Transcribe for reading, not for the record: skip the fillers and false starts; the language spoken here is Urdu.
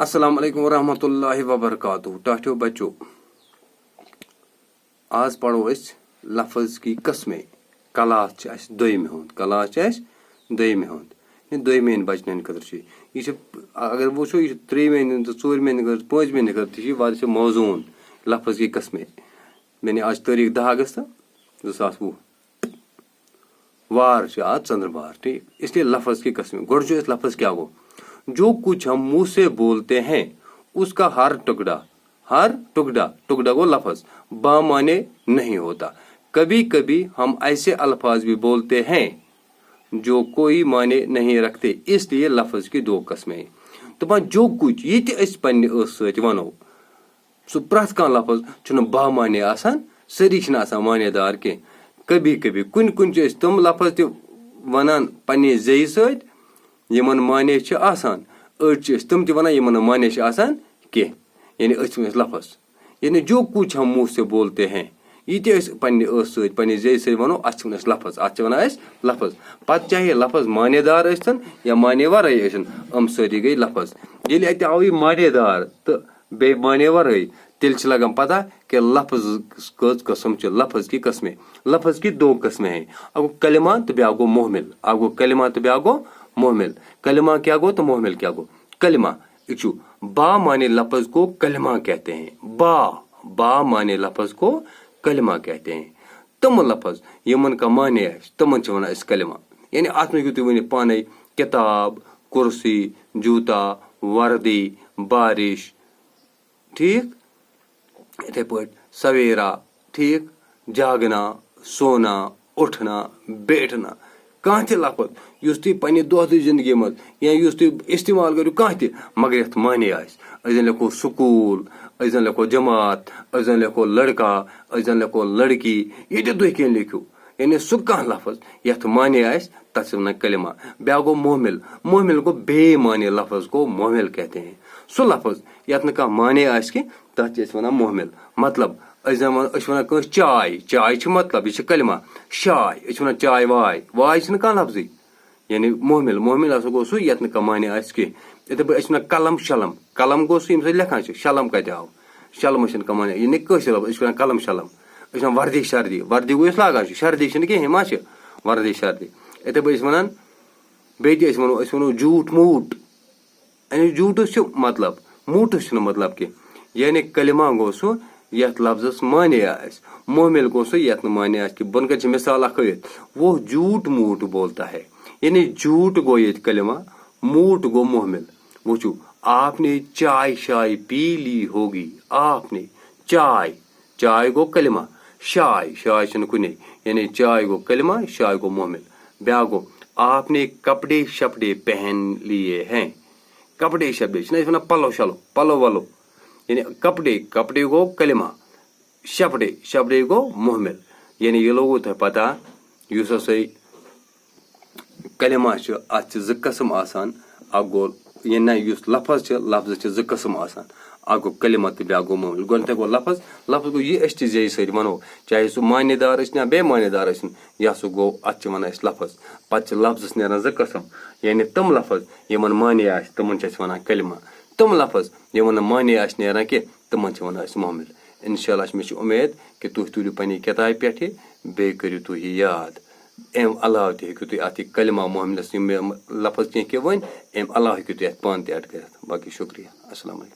السلام علیکم ورحمۃ اللہ وبرکاتہ. ٹاٹھو بچو آز پڑھو اس لفظ کی قسمیں. کلاس اس دویمہِ ہُنٛد کلاس اس دویمہِ ہُنٛد دویمہِ بچن خٲطرٕ یہ اگر وٕچھو یہ ترٛیٚیِمہِ تہٕ ژوٗرمہِ خٲطرٕ پٲنٛژمہِ خٲطرٕ چھِ واریاہ چھِ موضوٗن لفظ کی قسمیں. یعنی آج تٲریٖخ 10 اگست 2020 وار چھِ آز ژٔنٛدٕروار. ٹھیک اس لیے لفظ کی قسمیں. گۄڈٕ چھُ اَسہِ لفظ کیا گوٚو. جو کچھ ہم منہ سے بولتے ہیں اس کا ہر ٹکڑا کو لفظ بامعنی نہیں ہوتا. کبھی کبھی ہم ایسے الفاظ بھی بولتے ہیں جو کوئی معنی نہیں رکھتے. اس لیے لفظ کی دو قسمیں. دپان جو کچھ یہ تہِ أسۍ پننہِ ٲسہٕ سۭتۍ ونو سُہ پرٛٮ۪تھ کانٛہہ لفظ چھُنہٕ بامعنی آسان. سٲری چھِنہٕ آسان معنی دار کینٛہہ. کبھی کبھی کُنہِ چھِ أسۍ تِم لفظ تہِ ونان پننہِ زیٚیہِ سۭتۍ یمن معنی چھِ آسان. أڑۍ چھِ أسۍ تِم تہِ ونان یمن نہٕ معنی چھِ آسان کینٛہہ. یعنی أسۍ ٲسۍ لفظ. یعنی جو کچھ ہم منہ سے بولتے ہیں یہ تہِ أسۍ پننہِ ٲسہٕ سۭتۍ پننہِ زیٚیہِ سۭتۍ ونو اتھ چھِ ونان أسۍ لفظ. اتھ چھِ ونان أسۍ لفظ. پتہٕ چاہے لفظ معنی دار ٲسۍتن یا معنی ورٲے ٲسِن یِم سٲری گٔے لفظ. ییٚلہِ اَتہِ آو یہِ معنی دار تہٕ بیٚیہِ معنی ورٲے تیٚلہِ چھِ لگان پتہ کہ لفظ کٔژ قٕسم چھِ. لفظ کی قسمیں. لفظ کی دو قسمیں ہیں. اکھ گوٚو کلمہ تہٕ بیٛاکھ گوٚو محمل. اکھ گوٚو کلمہ تہٕ بیٛاکھ گوٚو محمل. کلمہ کیا گوٚو تہٕ محمل کیا گوٚو. کلمہ چھُ با معنی لفظ کو کلمہ کہتے ہیں. با معنی لفظ کو کلمہ کہتے ہیں. تم لفظ یمن کا معنی آسہِ تمن چھِ ونان أسۍ کلمہ. یعنی اتھ منٛز ہیٚکِو تُہۍ ؤنِتھ پانے کتاب کرسی جوٗتا وردی بارش. ٹھیک یِتھے پٲٹھۍ سویرا. ٹھیک جاگنا سونا اٹھنا بیٹھنا. کانٛہہ تہِ لفظ یُس تُہۍ پننہِ دۄہ دِش زندگی منٛز یا یُس تُہۍ استعمال کٔرِو کانٛہہ تہِ مگر یتھ معنی آسہِ. أسۍ زن لیکھو سکوٗل أسۍ زن لیکھو جماعت أسۍ زن لیکھو لڑکا أسۍ زن لیکھو لڑکی. یہِ تہِ تُہۍ کینٛہہ لیکھِو یعنی سُہ کانٛہہ لفظ یتھ معنی آسہِ تتھ چھِ ونان کلمہ. بیٛاکھ گوٚو محمل. محمل گوٚو بے معنی لفظ کو محمل کہتے ہیں. سُہ لفظ یتھ نہٕ کانٛہہ معنی آسہِ کینٛہہ تتھ چھِ أسۍ ونان محمل. مطلب أسۍ چھِ ونان کٲنٛسہِ چاے. چاے چھِ مطلب یہِ چھِ کلمہ. شاے أسۍ چھِ ونان چاے واے چھِنہٕ کانٛہہ لفظٕے. یعنی محمل ہسا گوٚو سُہ یتھ نہٕ کانٛہہ معنی آسہِ کینٛہہ. یِتھے پٲٹھۍ أسۍ چھِ ونان قلم شلم. قلم گوٚو سُہ ییٚمہِ سۭتۍ لیکھان چھِ. شلم کتہِ آو. شلمہٕ چھِنہٕ کانٛہہ معنی. یعنی کٲشِر لفظ أسۍ چھِ ونان قلم شلم. أسۍ چھِ ونان وردی شردی. وردی گوٚو یُس لاگان چھِ. شردی چھِنہٕ کِہینۍ ما چھِ وردی شردی. یِتھے پٲٹھۍ أسۍ ونان بیٚیہِ تہِ أسۍ ونو جھوٗٹھ موٗٹھ. یعنی جھوٗٹھس چھُ مطلب موٗٹھس چھُنہٕ مطلب کینٛہہ. یعنی کلمہ گوٚو سُہ یتھ لفظس معنی آسہِ. محمل گوٚو سُہ یتھ نہٕ معنی آسہِ کینٛہہ. بۄنہٕ کَنہِ چھِ مثال اکھ ہٲوِتھ وہ جھوٗٹھ موٗٹھ بولتا ہے. یعنی جھوٗٹھ گوٚو ییٚتہِ کلمہ موٗٹھ گوٚو محمل. وٕچھو آپ نے چائے شائے پی لی ہوگی. آپ نے چائے گوٚو کلمہ. شائے چھنہٕ کُنے. یعنی چائے گوٚو کلمہ شائے گوٚو محمل. بیٛاکھ گوٚو آپ نے کپڑے شپڑے پہن لیے ہیں. کپڑے شپڑے چھِنہ أسۍ ونان پلو شلو پلو ولو. یعنی کپڑے گوٚو کلمہ. شپڑے گوٚو محمل. یعنی یہِ لوگوٕ تۄہہِ پتہ یُس ہسا کلمہ چھُ اتھ چھِ 2 قٕسم آسان. اکھ گوٚو یعنی یُس لفظ چھِ لفظس چھِ 2 قٕسم آسان. اکھ گوٚو کلمہ تہٕ بیٛاکھ گوٚو محمل. گۄڈٕنیتھے گوٚو لفظ گوٚو یہِ أسۍ تہِ زیٚیہِ سۭتۍ ونو چاہے سُہ معنی دار ٲسِن یا بے معنی دار ٲسِن یہِ ہسا گوٚو اتھ چھِ ونان أسۍ لفظ. پتہٕ چھِ لفظس نیران 2 قٕسم. یعنی تِم لفظ یمن معنی آسہِ تِمن چھِ أسۍ ونان کلمہ. تِم لفظ یمن نہٕ معنی آسہِ نیران کینٛہہ تِمن چھِ ونان أسۍ محمل. انشاء اللہ مےٚ چھِ اُمید کہ تُہۍ تُلِو پننہِ کِتابہِ پٮ۪ٹھٕ بیٚیہِ کٔرِو تُہۍ یہِ یاد. امہِ علاوٕ تہِ ہیٚکِو تُہۍ اتھ یہِ کلمہ محملس یِم مےٚ لفظ کینٛہہ ؤنۍ امہِ علاوٕ ہیٚکِو تُہۍ اتھ پانہٕ تہِ ایڈ کٔرِتھ. باقٕے شُکریہ. السلام علیکم.